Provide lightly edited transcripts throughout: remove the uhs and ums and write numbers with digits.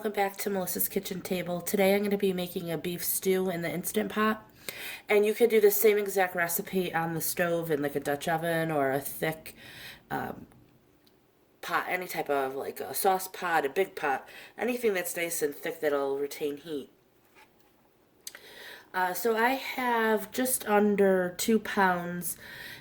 welcome back to Melissa's Kitchen Table. Today I'm going to be making a beef stew in the Instant Pot. And you could do the same exact recipe on the stove in like a Dutch oven or a thick pot, any type of like a sauce pot, a big pot, anything that's nice and thick that'll retain heat. So I have just under 2 pounds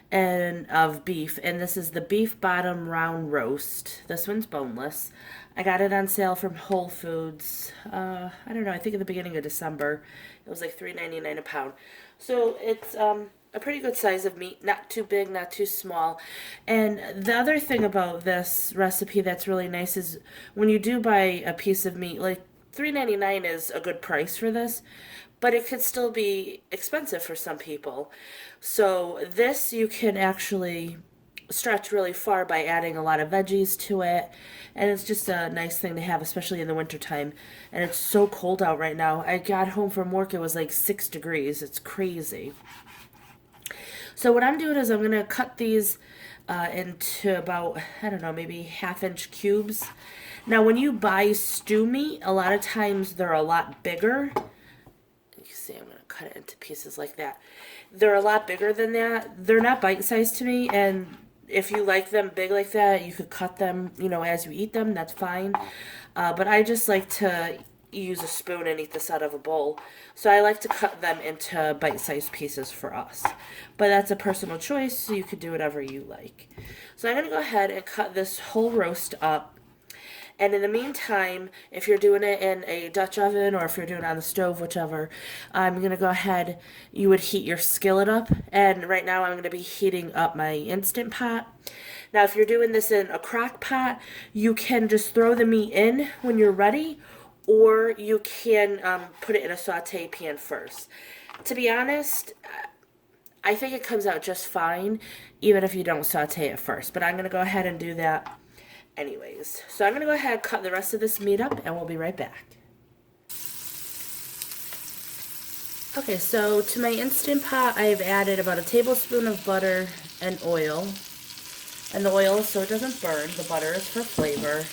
of beef, and this is the beef bottom round roast. This one's boneless. I got it on sale from Whole Foods. I don't know. I think at the beginning of December, it was like $3.99 a pound. So it's a pretty good size of meat. Not too big, not too small. And the other thing about this recipe that's really nice is when you do buy a piece of meat, like $3.99 is a good price for this, but it could still be expensive for some people. So this you can actually stretch really far by adding a lot of veggies to it, and it's just a nice thing to have, especially in the wintertime. And it's so cold out right now. I got home from work, it was like 6 degrees. It's crazy. So what I'm doing is I'm going to cut these into about, I don't know, maybe half-inch cubes. Now when you buy stew meat, a lot of times they're a lot bigger. You see, I'm going to cut it into pieces like that. They're a lot bigger than that. They're not bite-sized to me, and if you like them big like that, you could cut them, as you eat them. That's fine. But I just like to use a spoon and eat this out of a bowl. So I like to cut them into bite-sized pieces for us. But that's a personal choice, so you could do whatever you like. So I'm going to go ahead and cut this whole roast up. And in the meantime, if you're doing it in a Dutch oven or if you're doing it on the stove, whichever, I'm going to go ahead, you would heat your skillet up. And right now I'm going to be heating up my Instant Pot. Now if you're doing this in a crock pot, you can just throw the meat in when you're ready, or you can put it in a saute pan first. To be honest, I think it comes out just fine, even if you don't saute it first. But I'm going to go ahead and do that anyways. So I'm going to go ahead and cut the rest of this meat up, and we'll be right back. Okay, so to my Instant Pot, I've added about a tablespoon of butter and oil. And the oil is so it doesn't burn. The butter is for flavor.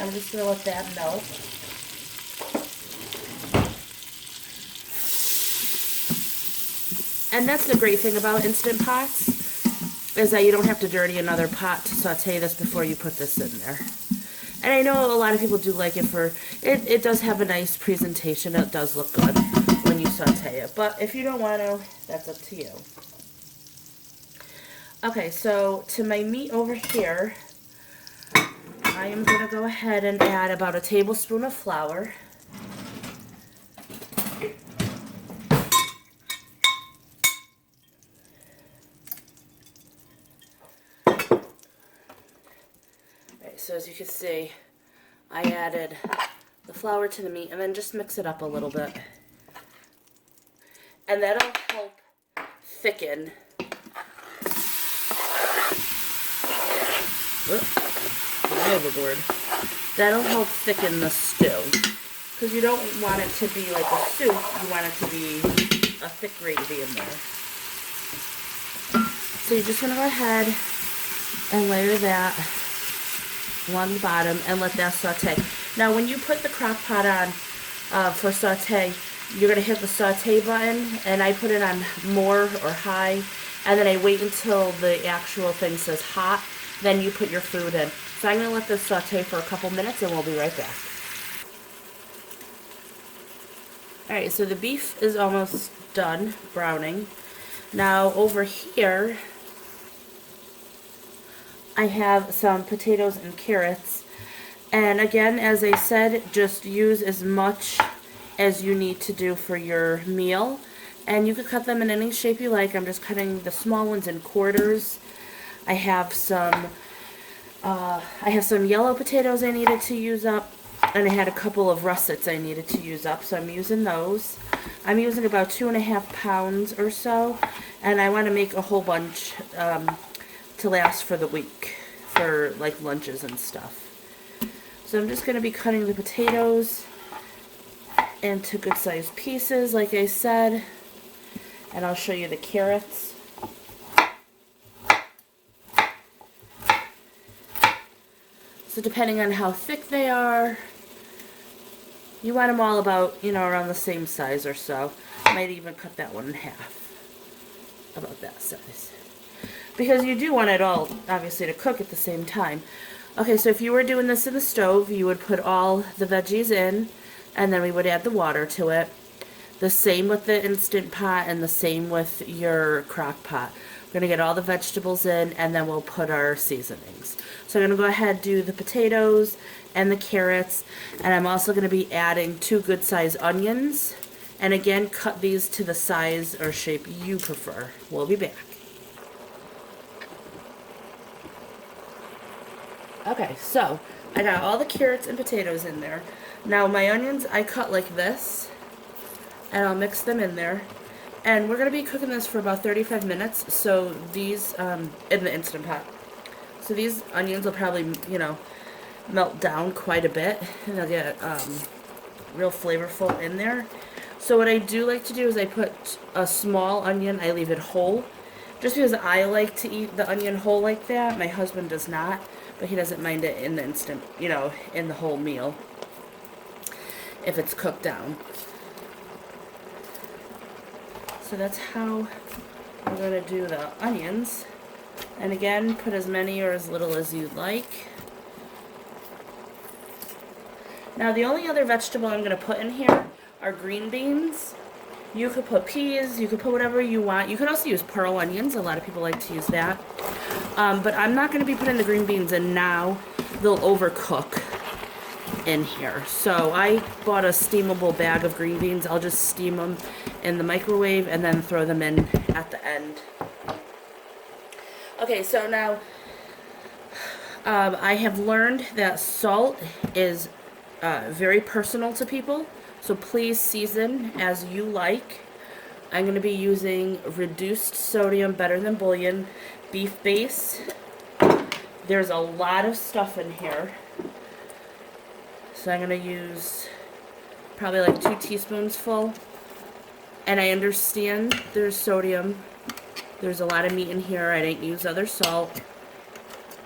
I'm just going to let that melt. And that's the great thing about Instant Pots, is that you don't have to dirty another pot to saute this before you put this in there. And I know a lot of people do like it for, it does have a nice presentation. It does look good when you saute it. But if you don't want to, that's up to you. Okay, so to my meat over here, I am going to go ahead and add about a tablespoon of flour. So as you can see, I added the flour to the meat, and then just mix it up a little bit. And that'll help thicken. Overboard. That'll help thicken the stew. Because you don't want it to be like a soup, you want it to be a thick gravy in there. So you're just going to go ahead and layer that along the bottom and let that saute. Now when you put the crock pot on for saute, you're going to hit the saute button, and I put it on more or high, and then I wait until the actual thing says hot, then you put your food in. So I'm going to let this saute for a couple minutes, and we'll be right back. Alright, so the beef is almost done browning. Now over here, I have some potatoes and carrots, and again, as I said, just use as much as you need to do for your meal, and you could cut them in any shape you like. I'm just cutting the small ones in quarters. I have some yellow potatoes I needed to use up, and I had a couple of russets I needed to use up, so I'm using those. I'm using about 2.5 pounds or so, and I want to make a whole bunch to last for the week, for like lunches and stuff. So I'm just going to be cutting the potatoes into good sized pieces, like I said, and I'll show you the carrots. So depending on how thick they are, You want them all about, you know, around the same size or so. Might even cut that one in half. About that size. Because you do want it all, obviously, to cook at the same time. Okay, so if you were doing this in the stove, you would put all the veggies in, and then we would add the water to it. The same with the Instant Pot and the same with your crock pot. We're going to get all the vegetables in, and then we'll put our seasonings. So I'm going to go ahead and do the potatoes and the carrots, and I'm also going to be adding 2 good-sized onions. And again, cut these to the size or shape you prefer. We'll be back. Okay, so I got all the carrots and potatoes in there. Now my onions I cut like this, and I'll mix them in there. And we're going to be cooking this for about 35 minutes, so these, in the Instant Pot. So these onions will probably, you know, melt down quite a bit, and they'll get real flavorful in there. So what I do like to do is I put a small onion, I leave it whole, just because I like to eat the onion whole like that. My husband does not, but he doesn't mind it in the instant, you know, in the whole meal, if it's cooked down. So that's how I'm going to do the onions. And again, put as many or as little as you'd like. Now the only other vegetable I'm going to put in here are green beans. You could put peas, you could put whatever you want. You could also use pearl onions. A lot of people like to use that. But I'm not going to be putting the green beans in now. They'll overcook in here. So I bought a steamable bag of green beans. I'll just steam them in the microwave and then throw them in at the end. Okay, so now I have learned that salt is very personal to people. So please season as you like. I'm going to be using reduced sodium, better than bouillon, beef base. There's a lot of stuff in here. So I'm going to use probably like 2 teaspoons full. And I understand there's sodium. There's a lot of meat in here. I didn't use other salt.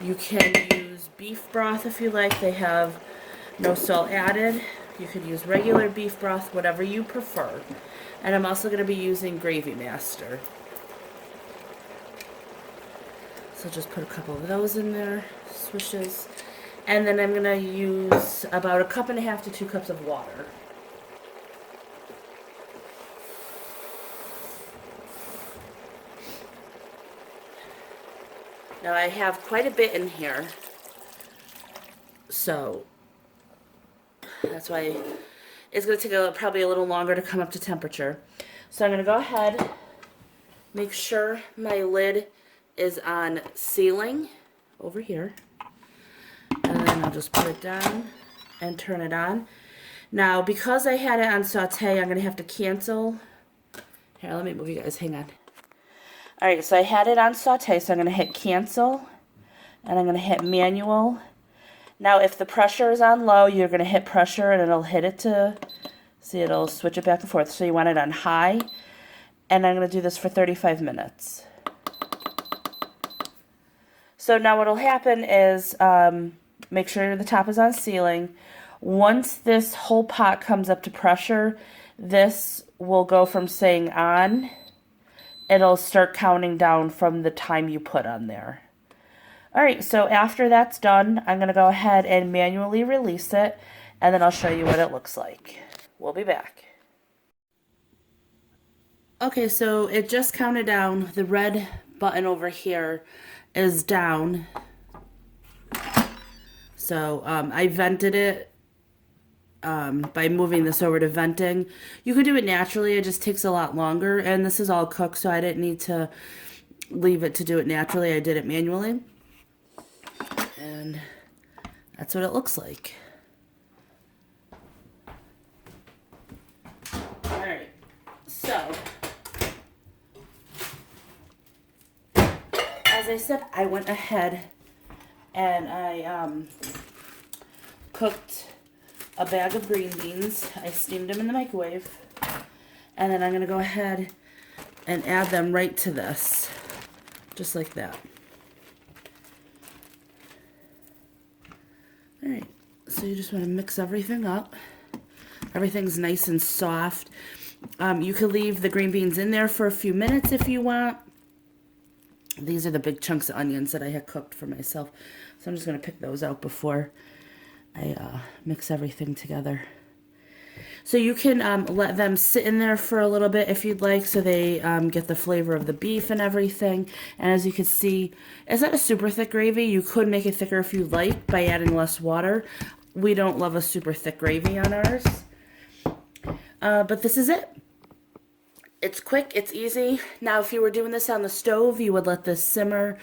You can use beef broth if you like. They have no salt added. You could use regular beef broth, whatever you prefer. And I'm also going to be using Gravy Master. So just put a couple of those in there, swishes. And then I'm going to use about 1.5 cups to 2 cups of water. Now I have quite a bit in here, so that's why it's going to take probably a little longer to come up to temperature. So I'm going to go ahead, make sure my lid is on sealing over here, and then I'll just put it down and turn it on. Now because I had it on saute, I'm going to have to cancel. Here, let me move you guys, hang on. Alright, so I had it on saute, so I'm going to hit cancel, and I'm going to hit manual. Now if the pressure is on low, you're going to hit pressure and it'll hit it to, see, it'll switch it back and forth. So you want it on high, and I'm going to do this for 35 minutes. So now what'll happen is, make sure the top is on sealing. Once this whole pot comes up to pressure, this will go from saying on. It'll start counting down from the time you put on there. Alright, so after that's done, I'm going to go ahead and manually release it, and then I'll show you what it looks like. We'll be back. Okay, so it just counted down. The red button over here is down. So I vented it by moving this over to venting. You could do it naturally, it just takes a lot longer, and this is all cooked, so I didn't need to leave it to do it naturally. I did it manually, and that's what it looks like. Alright, so as I said, I went ahead and I cooked a bag of green beans. I steamed them in the microwave, and then I'm going to go ahead and add them right to this, just like that. Alright, so you just want to mix everything up. Everything's nice and soft. You could leave the green beans in there for a few minutes if you want. These are the big chunks of onions that I had cooked for myself. So I'm just going to pick those out before I mix everything together. So you can let them sit in there for a little bit if you'd like, so they get the flavor of the beef and everything. And as you can see, it's not a super thick gravy. You could make it thicker if you like by adding less water. We don't love a super thick gravy on ours. But this is it. It's quick, it's easy. Now, if you were doing this on the stove, you would let this simmer.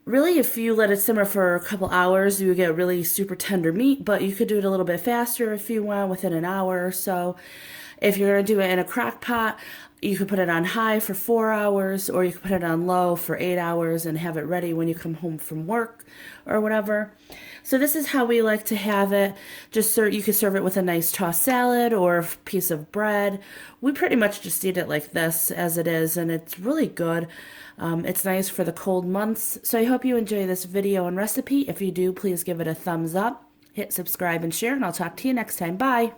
Really, if you let it simmer for a couple hours, you would get really super tender meat, but you could do it a little bit faster if you want, within an hour or so. If you're going to do it in a crock pot, you could put it on high for 4 hours, or you could put it on low for 8 hours and have it ready when you come home from work or whatever. So this is how we like to have it. You could serve it with a nice tossed salad or a piece of bread. We pretty much just eat it like this as it is, and it's really good. It's nice for the cold months. So I hope you enjoy this video and recipe. If you do, please give it a thumbs up, hit subscribe and share, and I'll talk to you next time. Bye.